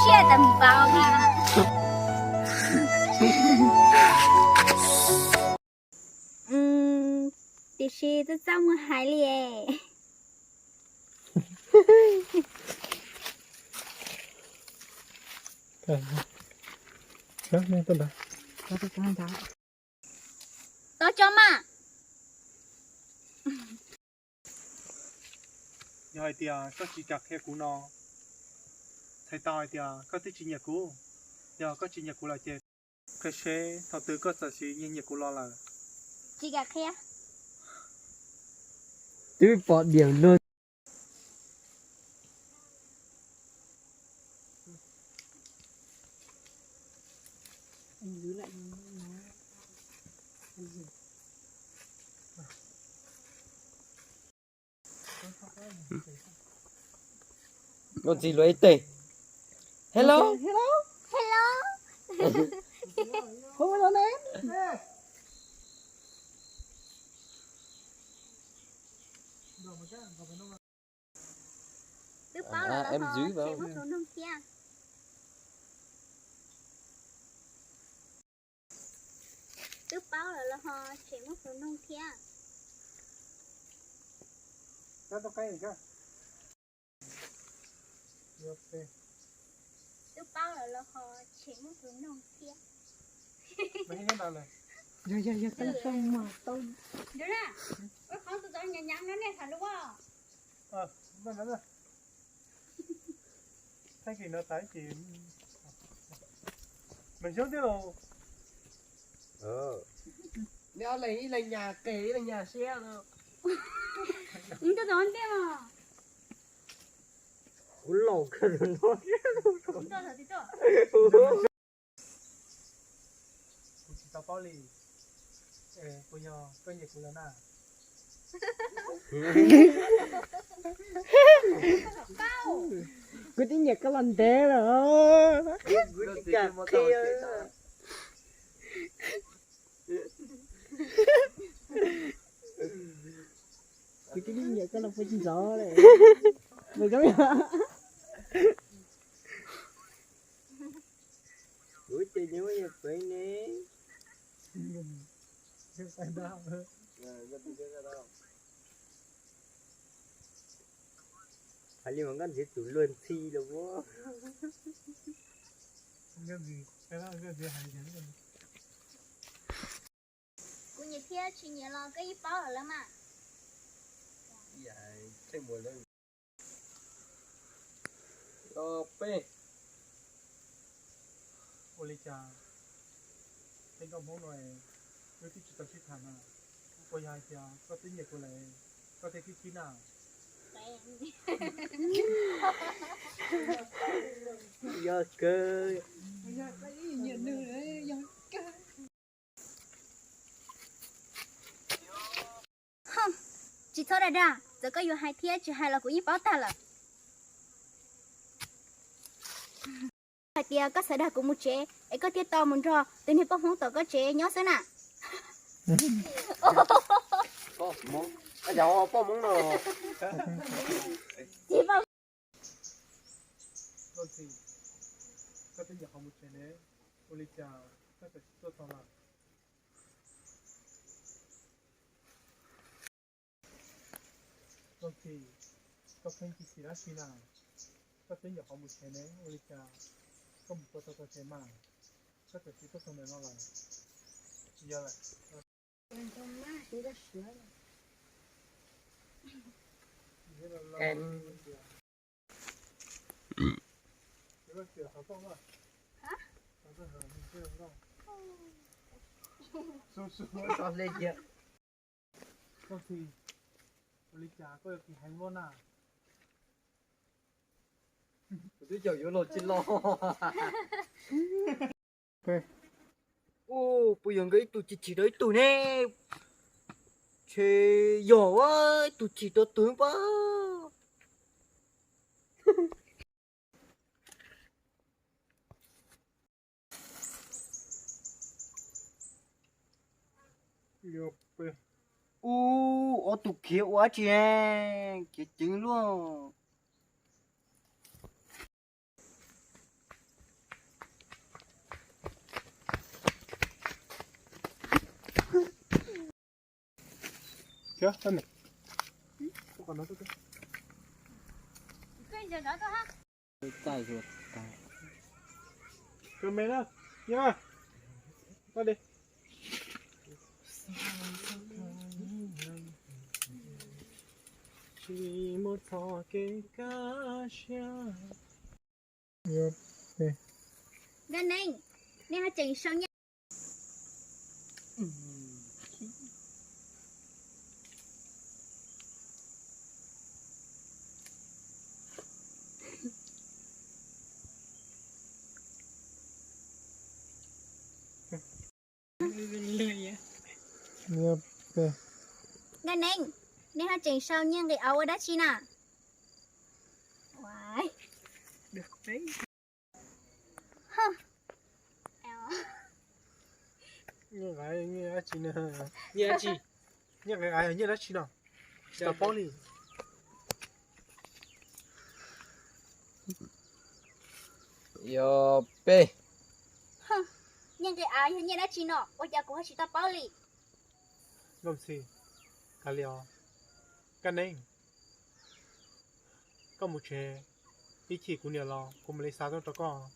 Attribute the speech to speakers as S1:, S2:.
S1: 谢的米包呢。这是都这么海里诶。
S2: 行，等等，
S1: 到叫嘛？rồi
S2: thì có chỉ chặt khe cũ nó thầy tao thì có thích chỉ nhật cũ giờ có chỉ nhật cũ là chết cái xe thọ tư có sợ gì nhưng nhật cũ lo là
S1: chỉ gà khe.
S3: tôi bỏ điểm luôn
S4: anh giữ lại
S3: con gì lấy tê hello
S1: Hello.
S4: không có ném
S1: Đức báo là
S3: em
S1: họ
S3: dưới vào.
S1: sẽ mất số nông kia. Đức báo là họ sẽ mất số nông kia.
S2: nó tao cái gì cơ ok
S1: Đức báo là họ sẽ mất số nông kia.
S2: mấy cái nào này
S4: dạ tông mà tông
S1: Được à? Ôi không tụi tao nhắn nhắn nó nè thật đúng không?
S2: nó rồi thấy gì nó tái chị mình xuống tiếp rồi
S4: đeo lấy nhà kể là nhà xe đâu
S1: Nhưng tao đón thế mà.
S3: lẩu cái nó
S1: Chúng tôi thật thì tôi.
S2: chị tao bao lì bây giờ có nhiệt cũng là nào
S1: Bao.
S4: cứ tiếng nhạc cái lần té rồi
S3: cà phê
S4: cứ tiếng nhạc cái lần phải chinh gió này mày giống như
S3: ủa chơi nhớ như vậy nè
S2: phải đau hơn
S3: phải liên quan gì tụi luôn thi đâu quá
S2: cái gì cái đó cái gì hay nhắn rồi
S1: Cô nhật kia chỉ nhớ là cái báo ở lắm mà.
S3: dạ chơi mùa lên p
S2: Olicha tên công món này với cái chủ tịch thành à cô dài thì có tiếng nhật của lại có thể cái chi nào
S3: do cơ
S1: Chị thôi ra, giờ có yêu hai thiết chứ hai là của nhật báo ta là. Hai tia có sẽ đạt của một chế, ấy có tiết to muốn cho, tên hiệp bóc hóng tỏ có chế nhớ sẽ nè.
S3: có món cái dầu có món nào
S1: Chị vào.
S2: có gì có tiếng nhật không một chuyện đấy Olicha có thể tôi tao là có gì có kênh chỉ là gì nào có tiếng nhật không một chuyện đấy Olicha có một tôi chơi mà có thể chỉ tôi tao này nó là giờ này
S3: em
S1: Hả?
S3: con lên chưa
S2: có gì Olicha có được hành ngon à
S3: tôi chờ vô lột xin lo
S2: ok
S3: ô bây giờ cái tụi chỉ đấy tụi nè chơi giỏi quá tụi chỉ tụi tướng quá
S2: Yope.
S3: ô tụi kia quá chị chết chứng luôn
S2: chưa tân này không còn nói tôi
S1: cái giờ đó thôi ha
S4: tài ruột
S2: cơm mẹ đó nhá qua đi chỉ một thọ kê cá xa
S1: gần này nên hai chỉnh sau nha
S2: Yep.
S1: gần này nên hai chỉnh sau nha cái áo ở đó chi nè Wow.
S3: Được đấy.
S2: Như cái như chị nè
S3: Nhà chị.
S2: như cái ai như đó chị nào tao bỏ đi
S3: Yo pe.
S1: Nhưng cái áo như đó chi nọ, bây giờ cũng hay chỉ ta bao lì.
S2: làm gì cái liều cái này có một chế ý chỉ của nhiều lo cũng lấy sao cho con